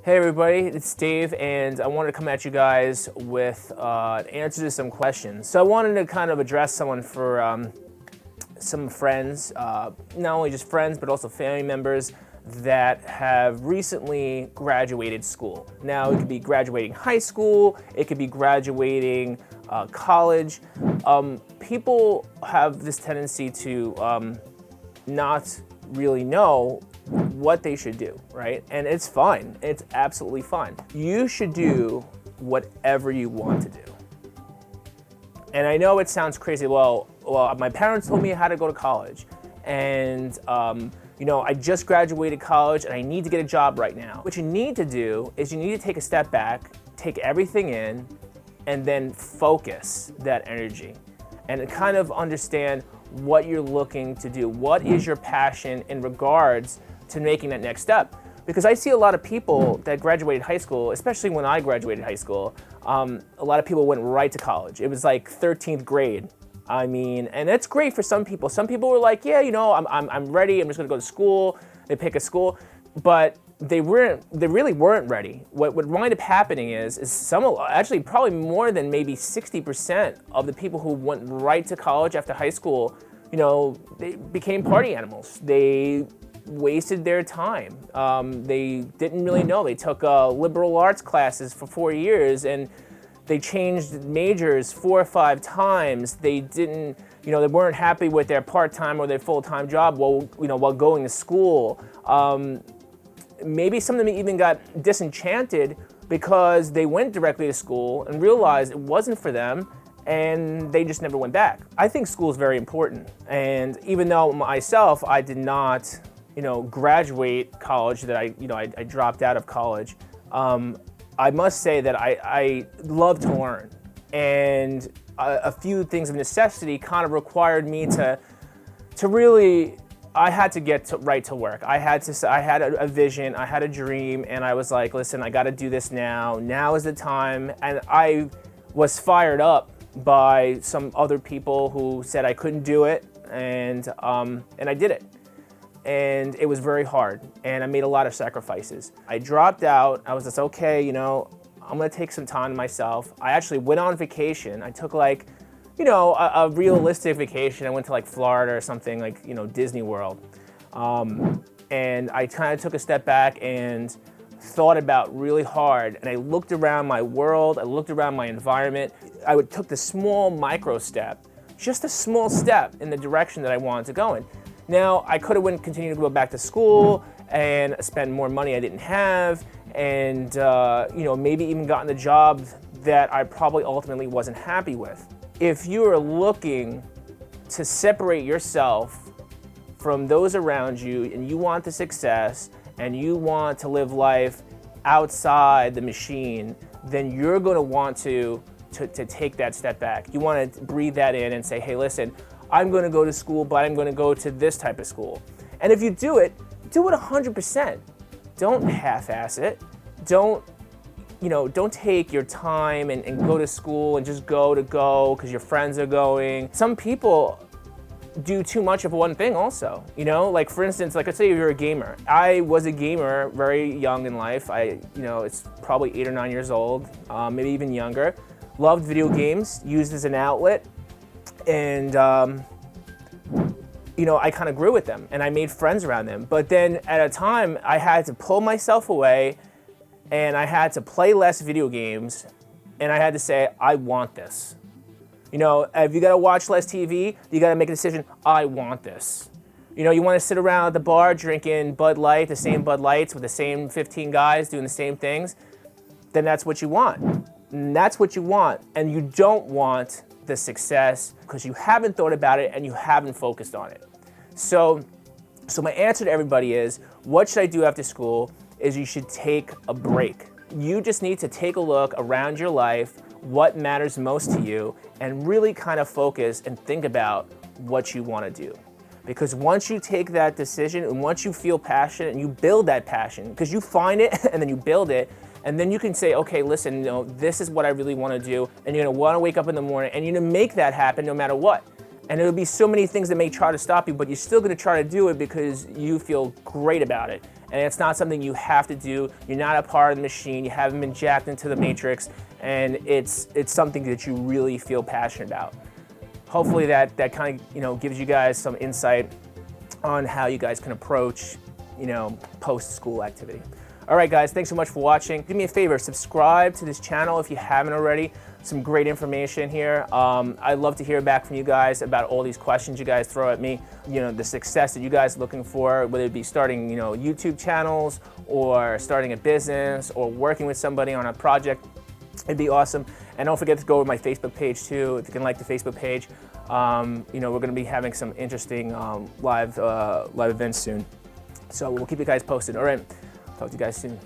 Hey everybody, it's Dave, and I wanted to come at you guys with an answer to some questions. So I wanted to kind of address someone for some friends, not only just friends, but also family members that have recently graduated school. Now, it could be graduating high school, it could be graduating college. People have this tendency to not really know what they should do, right? And it's fine. It's absolutely fine. You should do whatever you want to do. And I know it sounds crazy. Well, my parents told me how to go to college, and I just graduated college, and I need to get a job right now. What you need to do is you need to take a step back, take everything in, and then focus that energy, and kind of understand what you're looking to do. What is your passion in regards to making that next step? Because I see a lot of people that graduated high school, especially when I graduated high school, a lot of people went right to college. It was like 13th grade. I mean, and that's great for some people. Some people were like, yeah, I'm ready. I'm just gonna go to school. They pick a school, but they really weren't ready. What wound up happening is actually probably more than maybe 60% of the people who went right to college after high school, they became party animals. They wasted their time. They didn't really know. They took liberal arts classes for 4 years, and they changed majors 4 or 5 times. They didn't, they weren't happy with their part-time or their full-time job while going to school. Maybe some of them even got disenchanted because they went directly to school and realized it wasn't for them, and they just never went back. I think school is very important. And even though myself, I did not, graduate college, that I dropped out of college, I must say that I love to learn. And a few things of necessity kind of required me to really, I had to get right to work. I had a vision, I had a dream, and I was like, listen, I gotta do this now. Now is the time. And I was fired up by some other people who said I couldn't do it, and I did it. And it was very hard, and I made a lot of sacrifices. I dropped out. I was just, okay, I'm gonna take some time to myself. I actually went on vacation. I took a realistic vacation. I went to Florida or something, Disney World. And I kind of took a step back and thought about really hard, and I looked around my world, I looked around my environment. I took the small micro step, just a small step in the direction that I wanted to go in. Now, I could have continued to go back to school and spend more money I didn't have, and maybe even gotten the job that I probably ultimately wasn't happy with. If you are looking to separate yourself from those around you, and you want the success, and you want to live life outside the machine, then you're going to want to take that step back. You want to breathe that in and say, hey, listen, I'm going to go to school, but I'm going to go to this type of school. And if you do it 100%. Don't half-ass it. Don't take your time and go to school and just go because your friends are going. Some people do too much of one thing also. For instance, let's say you're a gamer. I was a gamer very young in life. It's probably 8 or 9 years old, maybe even younger. Loved video games, used as an outlet. And, I kind of grew with them, and I made friends around them. But then at a time, I had to pull myself away, and I had to play less video games, and I had to say, I want this. If you got to watch less TV, you got to make a decision, I want this. You want to sit around at the bar drinking Bud Light, the same Bud Lights with the same 15 guys doing the same things, then that's what you want. And that's what you want, and you don't want the success because you haven't thought about it and you haven't focused on it. So my answer to everybody is, what should I do after school? Is you should take a break. You just need to take a look around your life, what matters most to you, and really kind of focus and think about what you want to do. Because once you take that decision and once you feel passionate and you build that passion, because you find it and then you build it, and then you can say, okay, listen, this is what I really want to do, and you're going to want to wake up in the morning, and you're going to make that happen no matter what. And there'll be so many things that may try to stop you, but you're still going to try to do it because you feel great about it. and it's not something you have to do. You're not a part of the machine. You haven't been jacked into the matrix, and it's something that you really feel passionate about. Hopefully that kind of gives you guys some insight on how you guys can approach post-school activity. All right, guys, thanks so much for watching. Do me a favor, subscribe to this channel if you haven't already. Some great information here. I'd love to hear back from you guys about all these questions you guys throw at me. The success that you guys are looking for, whether it be starting, YouTube channels, or starting a business, or working with somebody on a project. It'd be awesome. And don't forget to go to my Facebook page too, if you can like the Facebook page. We're going to be having some interesting live events soon. So we'll keep you guys posted. All right, talk to you guys soon.